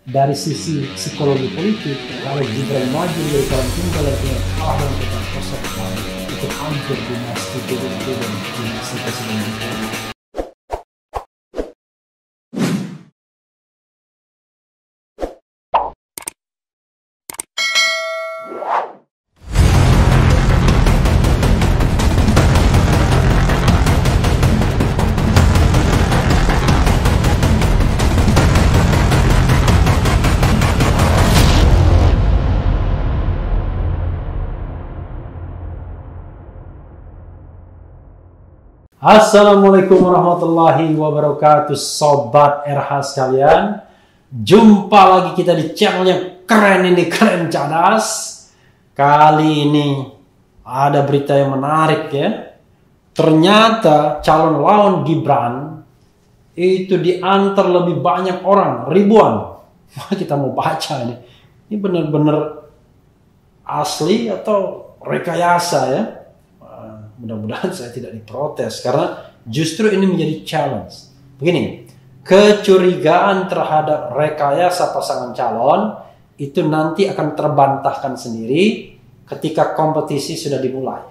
dari sisi psikologi politik, kalau Gibran maju dari calon tunggal dan kalah dalam peta kosong itu hampir dinasti turun dinasti presiden Jokowi. Assalamualaikum warahmatullahi wabarakatuh, Sobat RH sekalian. Jumpa lagi kita di channel yang keren ini, keren cadas. Kali ini ada berita yang menarik ya. Ternyata calon lawan Gibran itu diantar lebih banyak orang, ribuan. Kita mau baca ini. Ini benar-benar asli atau rekayasa ya? Mudah-mudahan saya tidak diprotes karena justru ini menjadi challenge. Begini, kecurigaan terhadap rekayasa pasangan calon itu nanti akan terbantahkan sendiri ketika kompetisi sudah dimulai.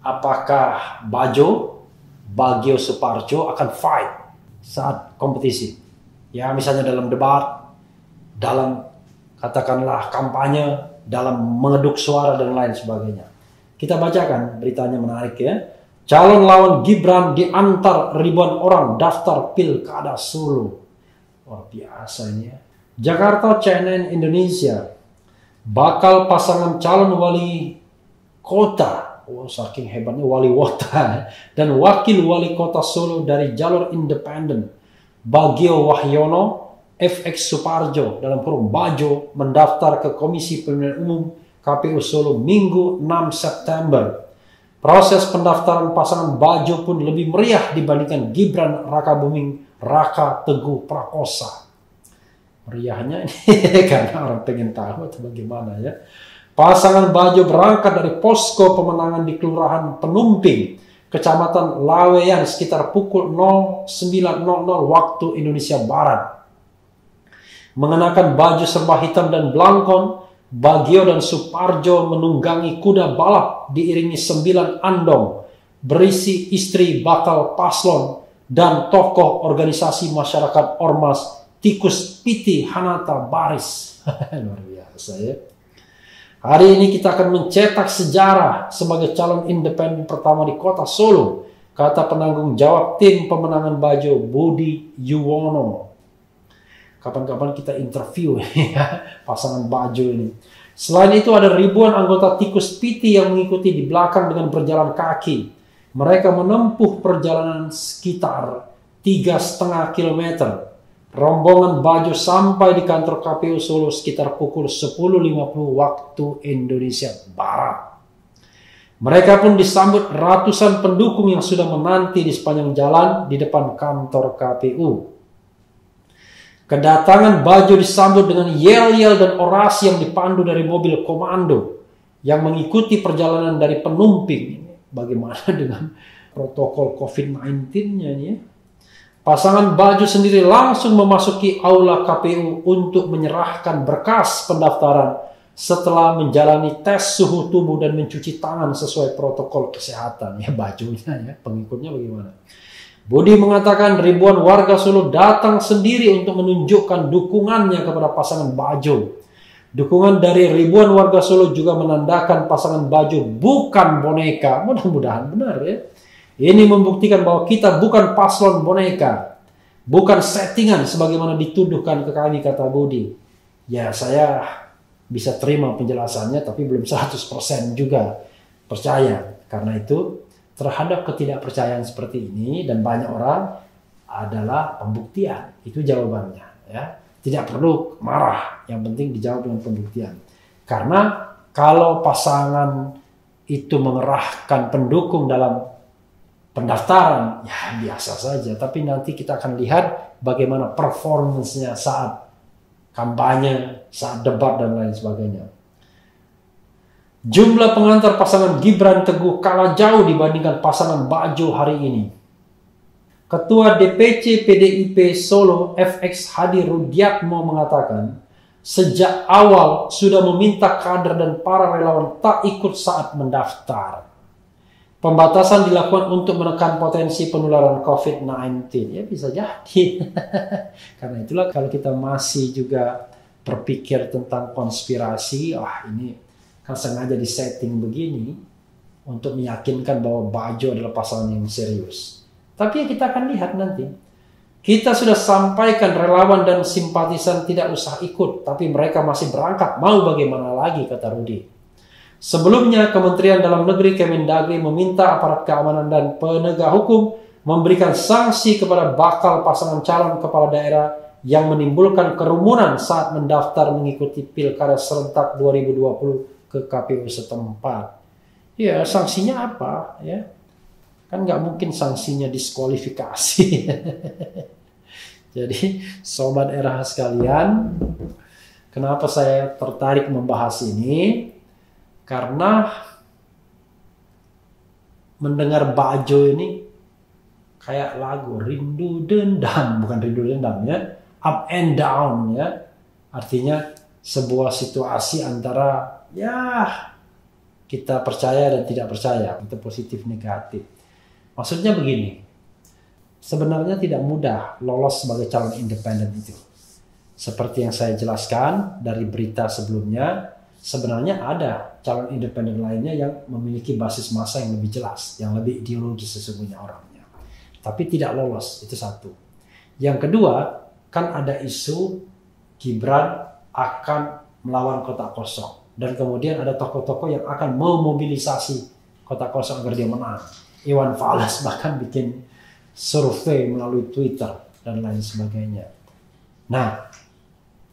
Apakah Bagio Suparjo akan fight saat kompetisi? Ya misalnya dalam debat, dalam katakanlah kampanye, dalam mengeduk suara dan lain sebagainya. Kita bacakan beritanya, menarik ya. Calon lawan Gibran diantar ribuan orang daftar Pilkada Solo. Luar biasa ini ya. Jakarta, CNN Indonesia. Bakal pasangan calon wali kota. Oh, saking hebatnya wali kota. Dan wakil wali kota Solo dari jalur independen. Bagio Wahyono, FX Suparjo dalam kurung Bajo mendaftar ke Komisi Pemilihan Umum KPU Solo Minggu 6 September. Proses pendaftaran pasangan Bajo pun lebih meriah dibandingkan Gibran Rakabuming Raka Teguh Prakosa. Meriahnya ini karena orang pengen tahu atau bagaimana ya. Pasangan Bajo berangkat dari posko pemenangan di Kelurahan Penumping, Kecamatan Laweyan sekitar pukul 09.00 waktu Indonesia Barat. Mengenakan baju serba hitam dan belangkon, Bagio dan Suparjo menunggangi kuda balap diiringi 9 andong berisi istri bakal paslon dan tokoh organisasi masyarakat Ormas Tikus Piti Hanata Baris. Luar biasa ya. Hari ini kita akan mencetak sejarah sebagai calon independen pertama di kota Solo, kata penanggung jawab tim pemenangan Bajo Budi Yuwono. Kapan-kapan kita interview ya pasangan Bajo ini. Selain itu ada ribuan anggota Tikus Piti yang mengikuti di belakang dengan berjalan kaki. Mereka menempuh perjalanan sekitar 3,5 km. Rombongan Bajo sampai di kantor KPU Solo sekitar pukul 10.50 waktu Indonesia Barat. Mereka pun disambut ratusan pendukung yang sudah menanti di sepanjang jalan di depan kantor KPU. Kedatangan Bajo disambut dengan yel-yel dan orasi yang dipandu dari mobil komando yang mengikuti perjalanan dari Penumping. Bagaimana dengan protokol COVID-19-nya ini ya? Pasangan Bajo sendiri langsung memasuki aula KPU untuk menyerahkan berkas pendaftaran setelah menjalani tes suhu tubuh dan mencuci tangan sesuai protokol kesehatan. Ya Bajonya ya, pengikutnya bagaimana? Budi mengatakan ribuan warga Solo datang sendiri untuk menunjukkan dukungannya kepada pasangan Bajo. Dukungan dari ribuan warga Solo juga menandakan pasangan Bajo bukan boneka. Mudah-mudahan benar ya. Ini membuktikan bahwa kita bukan paslon boneka, bukan settingan sebagaimana dituduhkan ke kami, kata Budi. Ya saya bisa terima penjelasannya tapi belum 100% juga percaya. Karena itu terhadap ketidakpercayaan seperti ini dan banyak orang adalah pembuktian. Itu jawabannya ya. Tidak perlu marah, yang penting dijawab dengan pembuktian. Karena kalau pasangan itu mengerahkan pendukung dalam pendaftaran ya biasa saja, tapi nanti kita akan lihat bagaimana performance-nya saat kampanye, saat debat dan lain sebagainya. Jumlah pengantar pasangan Gibran Teguh kalah jauh dibandingkan pasangan Bajo hari ini. Ketua DPC PDIP Solo FX Hadi Rudiatmo mengatakan, sejak awal sudah meminta kader dan para relawan tak ikut saat mendaftar. Pembatasan dilakukan untuk menekan potensi penularan COVID-19. Ya bisa jadi. Karena itulah kalau kita masih juga berpikir tentang konspirasi, ini kan sengaja disetting begini untuk meyakinkan bahwa Bajo adalah pasangan yang serius. Tapi kita akan lihat nanti. Kita sudah sampaikan relawan dan simpatisan tidak usah ikut, tapi mereka masih berangkat. Mau bagaimana lagi, kata Rudi. Sebelumnya, Kementerian Dalam Negeri Kemendagri meminta aparat keamanan dan penegak hukum memberikan sanksi kepada bakal pasangan calon kepala daerah yang menimbulkan kerumunan saat mendaftar mengikuti Pilkada serentak 2020 ke KPU setempat. Ya, sanksinya apa? Ya, kan nggak mungkin sanksinya diskualifikasi. Jadi, sobat RH sekalian, kenapa saya tertarik membahas ini? Karena mendengar Bajo ini kayak lagu Rindu Dendam, bukan Rindu Dendam ya, up and down ya. Artinya sebuah situasi antara ya kita percaya dan tidak percaya, itu positif negatif. Maksudnya begini, sebenarnya tidak mudah lolos sebagai calon independen itu. Seperti yang saya jelaskan dari berita sebelumnya, sebenarnya ada calon independen lainnya yang memiliki basis massa yang lebih jelas, yang lebih ideologis sesungguhnya orangnya. Tapi tidak lolos, itu satu. Yang kedua, kan ada isu Gibran akan melawan kota kosong. Dan kemudian ada tokoh-tokoh yang akan memobilisasi kota kosong agar dia menang. Iwan Fals bahkan bikin survei melalui Twitter dan lain sebagainya. Nah,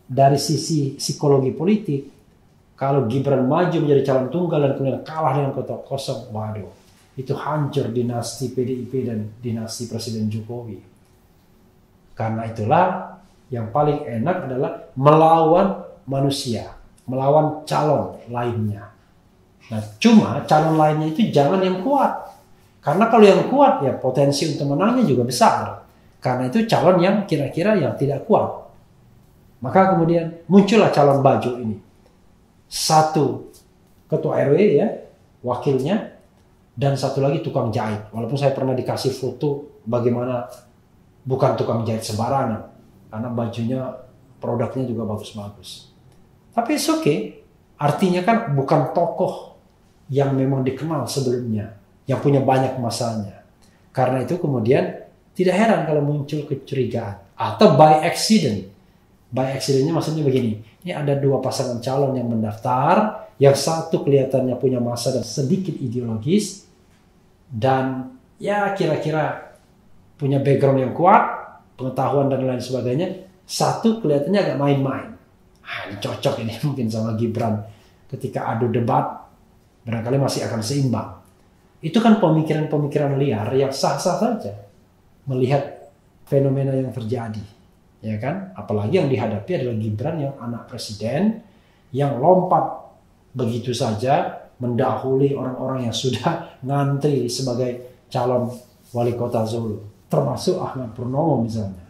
dari sisi psikologi politik, kalau Gibran maju menjadi calon tunggal dan kemudian kalah dengan kota kosong, waduh, itu hancur dinasti PDIP dan dinasti Presiden Jokowi. Karena itulah yang paling enak adalah melawan manusia, melawan calon lainnya. Nah, cuma calon lainnya itu jangan yang kuat. Karena kalau yang kuat, ya potensi untuk menangnya juga besar. Karena itu calon yang kira-kira yang tidak kuat. Maka kemudian muncullah calon Bajo ini. Satu ketua RW ya, wakilnya, dan satu lagi tukang jahit. Walaupun saya pernah dikasih foto bagaimana bukan tukang jahit sembarangan. Karena bajunya, produknya juga bagus-bagus. Tapi it's okay. Artinya kan bukan tokoh yang memang dikenal sebelumnya, yang punya banyak masanya. Karena itu kemudian tidak heran kalau muncul kecurigaan. Atau by accident. By accidentnya maksudnya begini. Ini ada dua pasangan calon yang mendaftar. Yang satu kelihatannya punya massa dan sedikit ideologis. Dan ya kira-kira punya background yang kuat, pengetahuan dan lain sebagainya. Satu kelihatannya agak main-main. Ini cocok ini mungkin sama Gibran. Ketika adu debat, barangkali masih akan seimbang. Itu kan pemikiran-pemikiran liar yang sah-sah saja melihat fenomena yang terjadi, ya kan? Apalagi yang dihadapi adalah Gibran yang anak presiden yang lompat begitu saja mendahului orang-orang yang sudah ngantri sebagai calon wali kota Solo, termasuk Ahmad Purnomo misalnya,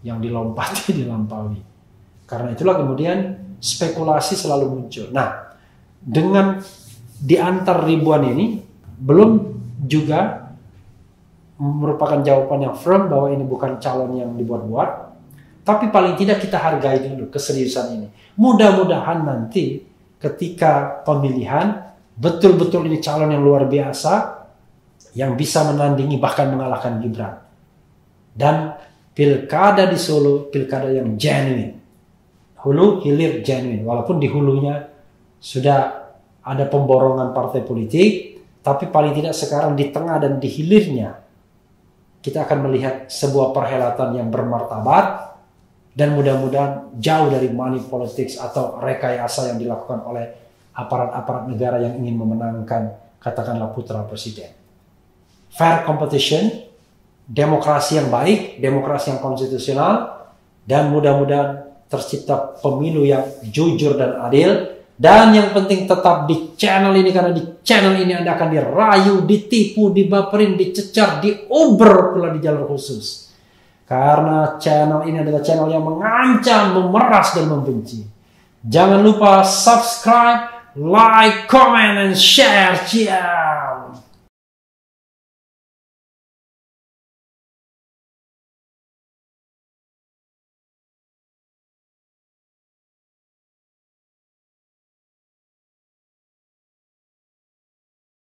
yang dilampaui. Karena itulah kemudian spekulasi selalu muncul. Nah, dengan di antar ribuan ini belum juga merupakan jawaban yang firm bahwa ini bukan calon yang dibuat-buat, tapi paling tidak kita hargai dulu keseriusan ini. Mudah-mudahan nanti ketika pemilihan betul-betul ini calon yang luar biasa yang bisa menandingi bahkan mengalahkan Gibran. Dan pilkada di Solo, pilkada yang genuine. Hulu hilir genuine, walaupun di hulunya sudah ada pemborongan partai politik, tapi paling tidak sekarang di tengah dan di hilirnya kita akan melihat sebuah perhelatan yang bermartabat dan mudah-mudahan jauh dari money politics atau rekayasa yang dilakukan oleh aparat-aparat negara yang ingin memenangkan katakanlah putra presiden. Fair competition, demokrasi yang baik, demokrasi yang konstitusional, dan mudah-mudahan tercipta pemilu yang jujur dan adil Dan yang penting tetap di channel ini, karena di channel ini Anda akan dirayu, ditipu, dibaperin, dicecar, diober pula di jalur khusus. Karena channel ini adalah channel yang mengancam, memeras, dan membenci. Jangan lupa subscribe, like, comment, and share. Ciao.